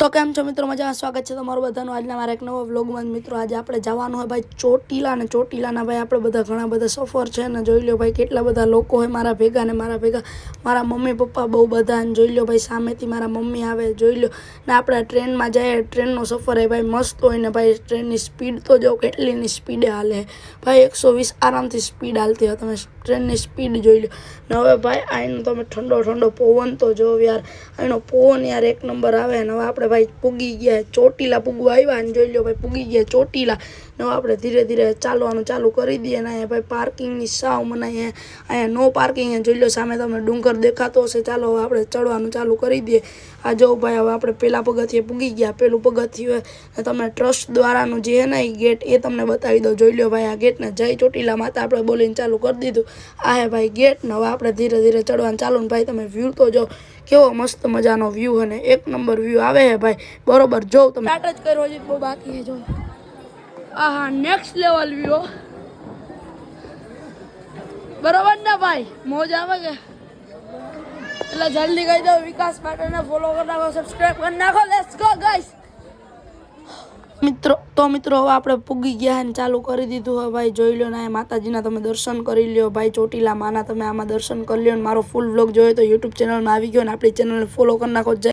તો કેમ છો મિત્રો, મજામાં? સ્વાગત છે તમારું બધાનું આજના મારા એક નવા વ્લોગમાં. મિત્રો આજે આપણે જવાનું હોય ભાઈ ચોટીલા, ને ચોટીલાના ભાઈ આપણે બધા ઘણા બધા સફર છે ને જોઈ લો ભાઈ કેટલા બધા લોકો હોય મારા ભેગા, ને મારા ભેગા મારા મમ્મી પપ્પા બહુ બધા, ને જોઈ લો ભાઈ સામેથી મારા મમ્મી આવે જોઈ લો. ને આપણે ટ્રેનમાં જઈએ, ટ્રેનનો સફર એ ભાઈ મસ્ત હોય ને ભાઈ ટ્રેનની સ્પીડ તો જો કેટલીની સ્પીડે હાલે ભાઈ, 120 આરામથી સ્પીડ હાલતી હોય. તમે ટ્રેનની સ્પીડ જોઈ લો. ને હવે ભાઈ આનો તમે ઠંડો ઠંડો પવન તો જો યાર, એનો પવન યાર એક નંબર આવે. ને હવે આપણે ભાઈ પૂગી ગયા ચોટીલા, પૂગવા આવ્યા અને જોઈ લો ભાઈ પૂગી ગયા ચોટીલા. ને આપણે ધીરે ધીરે ચાલવાનું ચાલુ કરી દઈએ. ને અહીંયા ભાઈ પાર્કિંગની સાવ મનાય, અહીંયા નો પાર્કિંગ. જોઈ લો સામે તમે ડુંગર દેખાતો હશે. ચાલો હવે આપણે ચડવાનું ચાલુ કરી દઈએ. આ જો ભાઈ હવે આપણે પેલા પગથિયે પૂગી ગયા. પેલું પગથિયું તમે ટ્રસ્ટ દ્વારાનું જે છે ને એ ગેટ એ તમને બતાવી દો. જોઈ લો ભાઈ આ ગેટને જય ચોટીલા માતા આપણે બોલીને ચાલુ કરી દીધું. આ હે ભાઈ ગેટ. ને હવે આપણે ધીરે ધીરે ચડવાનું ચાલુ. ને ભાઈ તમે વ્યૂ તો જો કેવો મસ્ત મજાનો વ્યૂ, અને એક નંબર વ્યૂ આવે છે ભાઈ. બરોબર જો તમે સ્ટાર્ટ જ કર્યો છે, બહુ બાકી છે જો. આહા નેક્સ્ટ લેવલ વ્યૂ, બરોબર ને ભાઈ? મોજ આવે કે? એટલે જલ્દી કહી દો વિકાસ પાટણને ફોલો કરી નાખો, સબસ્ક્રાઇબ કરી નાખો. Let's go guys. મિત્રો હવે આપણે પૂગી ગયા ને ચાલુ કરી દીધું હવે ભાઈ. જોઈ લો ને માતાજીના તમે દર્શન કરી લ્યો ભાઈ. ચોટીલા માના તમે આમાં દર્શન કરી લ્યો. ને મારો ફૂલ વ્લોગ જોયો તો યુટ્યુબ ચેનલમાં આવી ગયો, ને આપણી ચેનલને ફોલો કરી નાખો.